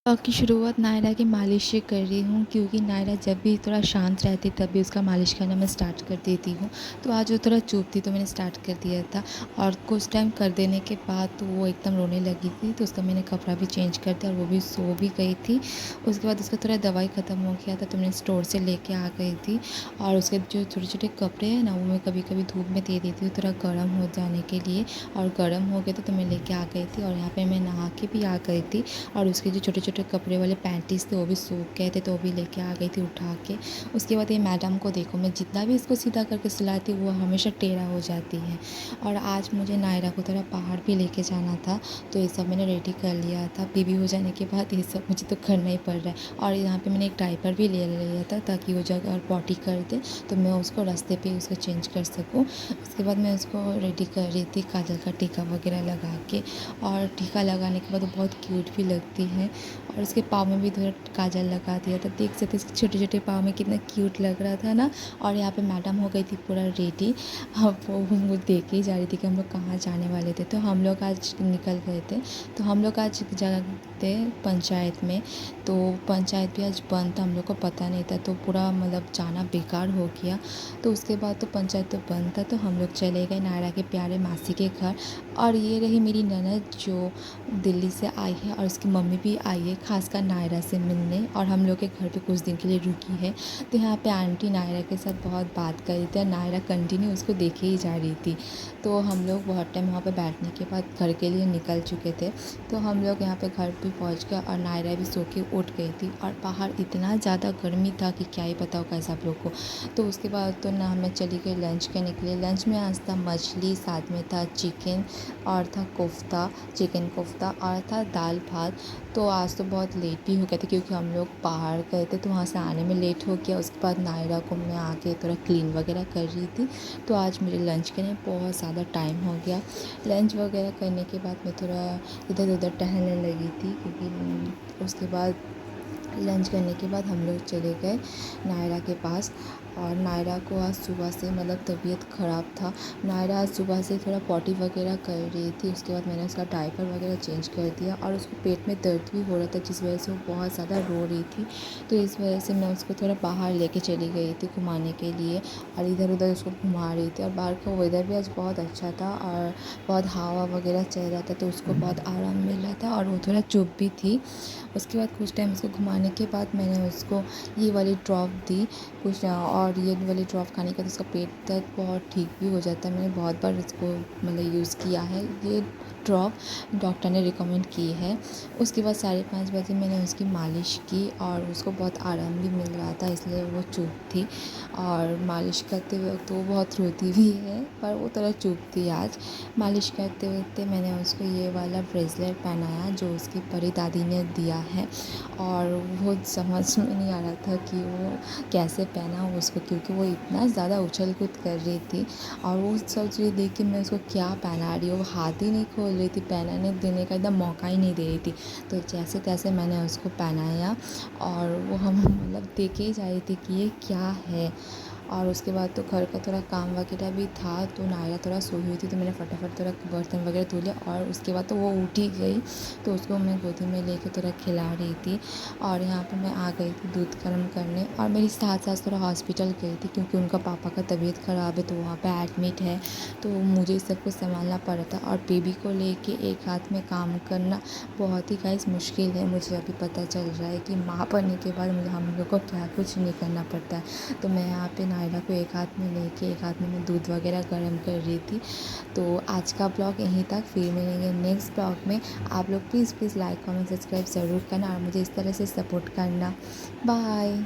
की शुरुआत नायरा की मालिश से कर रही हूँ, क्योंकि नायरा जब भी थोड़ा शांत रहती तब भी उसका मालिश करना मैं स्टार्ट कर देती हूँ। तो आज वो थोड़ा चुप थी तो मैंने स्टार्ट कर दिया था, और कुछ टाइम कर देने के बाद तो वो एकदम रोने लगी थी, तो उसका मैंने कपड़ा भी चेंज कर दिया और वो भी सो भी गई थी। उसके बाद उसका थोड़ा दवाई ख़त्म हो गया था तो मैंने स्टोर से लेके आ गई थी, और उसके जो छोटे-छोटे कपड़े हैं ना वो मैं कभी-कभी धूप में दे देती हूँ थोड़ा गर्म हो जाने के लिए, और गर्म हो गए थे तो मैं लेके आ गई थी, और यहाँ पे मैं नहा के भी आ गई थी। और उसके जो छोटे-छोटे कपड़े वाले पैंटीज़ थे वो भी सूख गए थे तो वो भी लेके आ गई थी उठा के। उसके बाद ये मैडम को देखो, मैं जितना भी इसको सीधा करके सुलाती हूँ वो हमेशा टेढ़ा हो जाती है। और आज मुझे नायरा को थोड़ा पहाड़ भी लेके जाना था, तो ये सब मैंने रेडी कर लिया था। बेबी हो जाने के बाद ये सब मुझे तो करना ही पड़ रहा है। और यहाँ पे मैंने एक डायपर भी ले लिया था ताकि वो जगह और पॉटी कर दे तो मैं उसको रास्ते पे उसको चेंज कर सकूँ। उसके बाद मैं उसको रेडी कर रही थी काजल का टीका वगैरह लगा के, और टीका लगाने के बाद वो बहुत क्यूट भी लगती है। और उसके पाँव में भी थोड़ा काजल लगा दिया था, देख सकते इसके छोटे-छोटे पाँव में कितना क्यूट लग रहा था ना। और यहाँ पे मैडम हो गई थी पूरा रेडी। अब वो देख ही जा रही थी कि हम लोग कहाँ जाने वाले थे। तो हम लोग आज निकल गए थे, तो हम लोग आज जगह थे पंचायत में, तो पंचायत भी आज बंद था, हम लोग को पता नहीं था तो पूरा मतलब जाना बेकार हो गया। तो उसके बाद तो पंचायत तो बंद था तो हम लोग चले गए नायरा के प्यारे मासी के घर। और ये रही मेरी ननद जो दिल्ली से आई है, और उसकी मम्मी भी आई है खासकर नायरा से मिलने, और हम लोग के घर पे कुछ दिन के लिए रुकी है। तो यहाँ पे आंटी नायरा के साथ बहुत बात कर रही थी और नायरा कंटिन्यू उसको देखे ही जा रही थी। तो हम लोग बहुत टाइम वहाँ पे बैठने के बाद घर के लिए निकल चुके थे, तो हम लोग यहाँ पे घर पे पहुँच गए और नायरा भी सो के उठ गई थी। और बाहर इतना ज़्यादा गर्मी था कि क्या ही बताओ कैसा आप लोग को। तो उसके बाद तो ना मैं चली गई लंच करने के लिए। लंच में आज था मछली, साथ में था चिकन, और था कोफ्ता, चिकन कोफ्ता, और था दाल भात। तो आज तो बहुत लेट भी हो गया था क्योंकि हम लोग बाहर गए थे तो वहाँ से आने में लेट हो गया। उसके बाद नायरा को मैं आके थोड़ा क्लीन वगैरह कर रही थी, तो आज मुझे लंच करने बहुत ज़्यादा टाइम हो गया। लंच वगैरह करने के बाद मैं थोड़ा इधर उधर टहलने लगी थी, क्योंकि उसके बाद लंच करने के बाद हम लोग चले गए नायरा के पास। और नायरा को आज सुबह से मतलब तबीयत ख़राब था। नायरा आज सुबह से थोड़ा पॉटी वगैरह कर रही थी, उसके बाद मैंने उसका डायपर वगैरह चेंज कर दिया, और उसको पेट में दर्द भी हो रहा था जिस वजह से वो बहुत ज़्यादा रो रही थी। तो इस वजह से मैं उसको थोड़ा बाहर लेके चली गई थी घुमाने के लिए, और इधर उधर उसको घुमा रही थी। और बाहर का वेदर भी आज बहुत अच्छा था और बहुत हवा वगैरह चल रहा था तो उसको बहुत आराम मिल रहा था, और वो थोड़ा चुप भी थी। उसके बाद कुछ टाइम उसको घुमाने के बाद मैंने उसको ये वाली ड्रॉप दी कुछ, और ये वाली ड्रॉप खाने के बाद उसका पेट दर्द बहुत ठीक भी हो जाता है। मैंने बहुत बार इसको मतलब यूज़ किया है, ये ड्रॉप डॉक्टर ने रिकमेंड की है। उसके बाद 5:30 बजे मैंने उसकी मालिश की और उसको बहुत आराम भी मिल रहा था, इसलिए वो चुप थी। और मालिश करते वक्त वो बहुत रोती भी है, पर वो थोड़ा चुप थी आज। मालिश करते वक्त मैंने उसको ये वाला ब्रेसलेट पहनाया जो उसकी बड़ी दादी ने दिया है, और वो समझ में नहीं आ रहा था कि वो कैसे पहना उसको, क्योंकि वो इतना ज़्यादा उछल कूद कर रही थी। और वो सोच रही थी कि मैं उसको क्या पहना रही हूँ, वो हाथ ही नहीं खोल रही थी, पहनाने देने का एकदम मौका ही नहीं दे रही थी। तो जैसे तैसे मैंने उसको पहनाया, और वो हम मतलब देखे ही जा रही थी कि ये क्या है। और उसके बाद तो घर का थोड़ा काम वगैरह भी था, तो नायरा थोड़ा सोई हुई थी तो मैंने फटाफट थोड़ा बर्तन वगैरह धो लिया, और उसके बाद तो वो उठ ही गई, तो उसको मैं गोदी में लेके थोड़ा खिला रही थी। और यहाँ पे मैं आ गई थी दूध गर्म करने, और मेरी सास थोड़ा हॉस्पिटल गई थी क्योंकि उनका पापा का तबीयत ख़राब है तो वहाँ पे एडमिट है, तो मुझे सब कुछ संभालना पड़ा था। और बेबी को लेके एक हाथ में काम करना बहुत ही गाइस मुश्किल है। मुझे अभी पता चल रहा है कि माँ बनने के बाद मुझे हम लोग को क्या कुछ नहीं करना पड़ता है। तो मैं यहाँ पे नायरा को एक हाथ में लेके एक हाथ में मैं दूध वगैरह गर्म कर रही थी। तो आज का ब्लॉग यहीं तक, फिर मिलेंगे नेक्स्ट ब्लॉग में। आप लोग प्लीज़ लाइक कमेंट सब्सक्राइब ज़रूर करना और मुझे इस तरह से सपोर्ट करना। बाय।